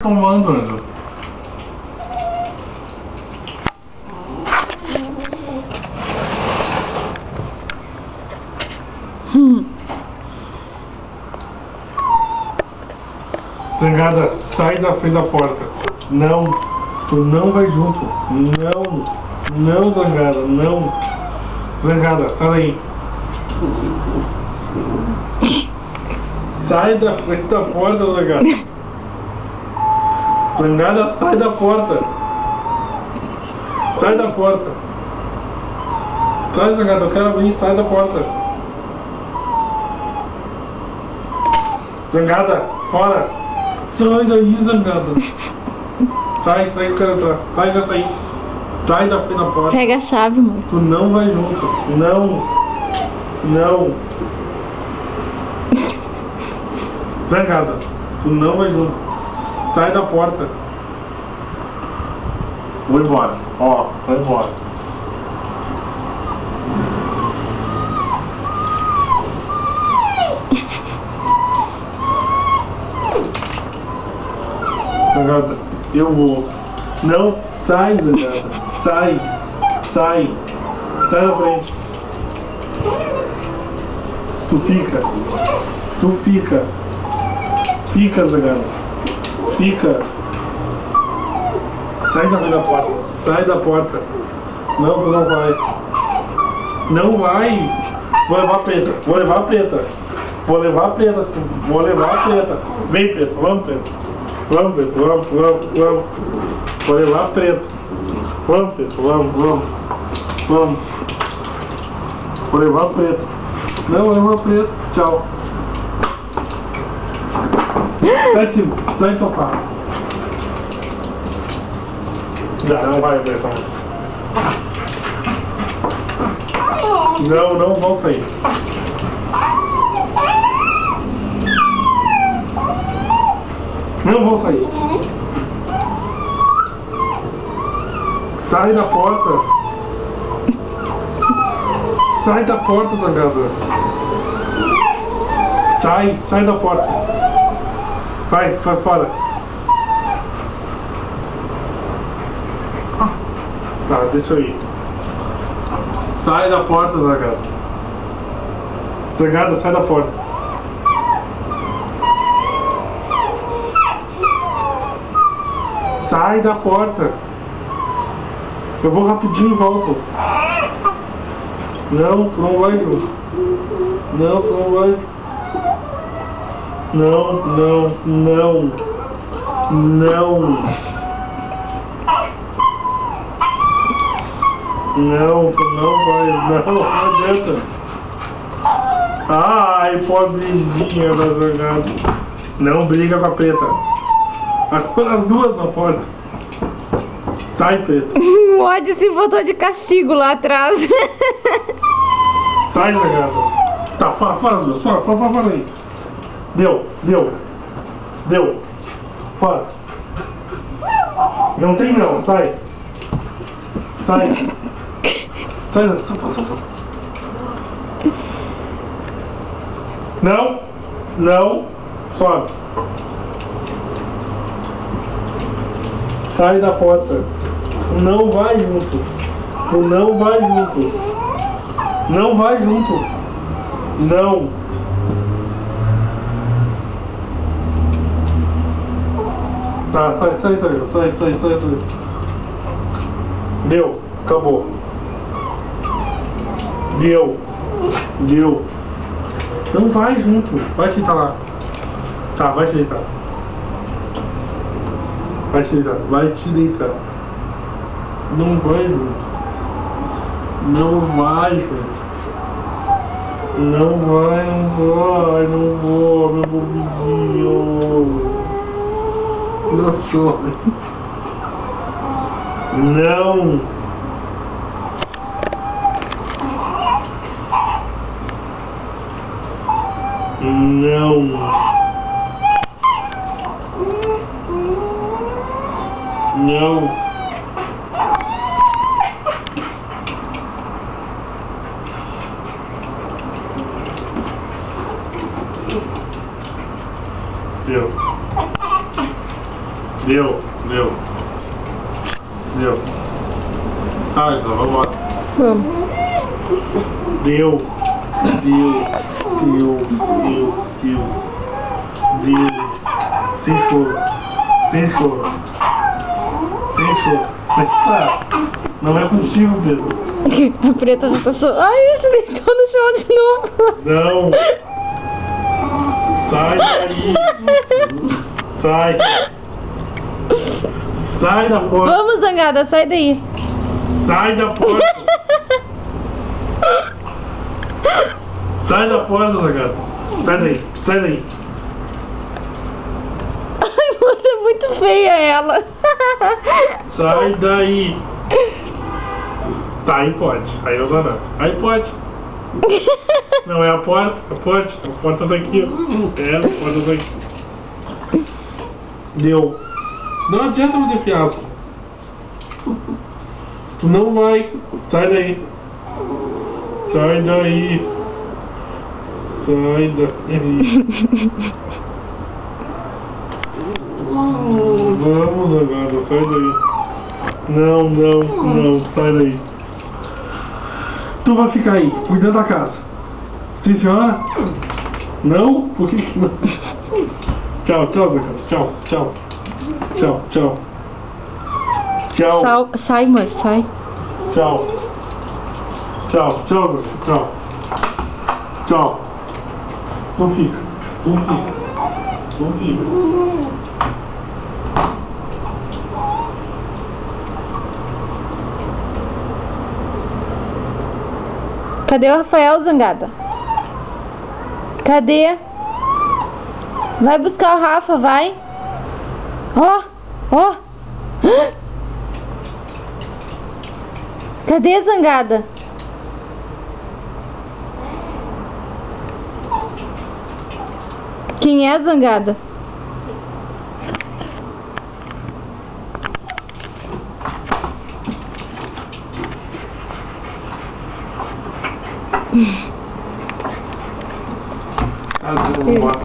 Tomando, Andrew. Zangada, sai da frente da porta. Não, tu não vai junto. Não, não, Zangada, não. Zangada, sai daí. Sai da frente da porta, Zangada. Zangada, sai da porta. Sai da porta. Sai, Zangada, eu quero vir, sai da porta. Zangada, fora. Sai daí, Zangada. Sai, sai, eu quero entrar. Sai, já saí. Sai da frente da porta. Pega a chave, amor. Tu não vai junto. Não. Não. Zangada, tu não vai junto. Sai da porta. Vou embora. Ó, vai embora. Zangada, eu vou. Não, sai, Zangada. Sai. Sai. Sai da frente. Tu fica. Tu fica. Fica, Zangada. Fica. Sai da frente da porta. Sai da porta. Não, tu não vai. Não vai. Vou levar a preta. Vou levar a preta. Vou levar a preta. Vou levar a preta. Vem, preta. Vamos, preta. Vamos, preta. Vamos, vamos, vamos. Vou levar a preta. Vamos, preta. Vamos, vamos. Vamos. Vou levar a preta. Não, vou levar a preta. Tchau. Sai de cima. Sai do sofá. Não vai ver como. Não, não vão sair. Não vão sair. Sai da porta. Sai da porta, Zangada. Sai, sai da porta. Vai, vai fora. Tá, deixa eu ir. Sai da porta, Zangada. Zangada, sai da porta. Sai da porta. Eu vou rapidinho e volto. Não, tu não vai, Ju. Não, tu não vai. Não, não, não. Não. Não, tu não vai, não adianta. Ai, pobrezinha da Zangada. Não briga com a preta. Agora as duas na porta. Sai, preta. O ódio se botou de castigo lá atrás. Sai, Zangada. Tá, fora as duas, fora aí. Deu, deu. Deu. Fora. Não tem não, sai. Sai. Sai, sai. Não, não, sobe. Sai da porta. Não vai junto. Tu não vai junto. Não vai junto. Não. Tá, sai. Deu, acabou. Deu. Não vai junto. Vai te deitar lá. Tá, vai te deitar. Vai te deitar. Não vai junto. Não vai, gente. Não vou, meu bobinho. Não chore. Não. Não. Deu. Deu. Ai, só vamos lá. Vamos. Deu. Sem choro. Ah, não é contigo, Pedro. A preta já passou. Ai, você deitou no chão de novo. Não. Sai daí. Sai da porta. Vamos, Zangada, sai daí. Sai da porta. Sai da porta, Zangada. Sai daí. Ai, mano, é muito feia ela. Sai daí. Tá, aí pode. Aí eu não. Aí pode. Não, é a porta. A porta tá aqui, ó. É, a porta tá aqui. Deu. Não adianta fazer fiasco. Tu não vai. Sai daí. Vamos agora, sai daí. Não, sai daí. Tu vai ficar aí, cuidando da casa. Sim, senhora? Não? Por que não? Tchau, Zé Carlos. Tchau. Sai, amor, sai. Tchau. Tu fica. Cadê o Rafael, Zangada? Cadê? Vai buscar o Rafa, vai. Ó. Cadê, Zangada? Quem é a Zangada?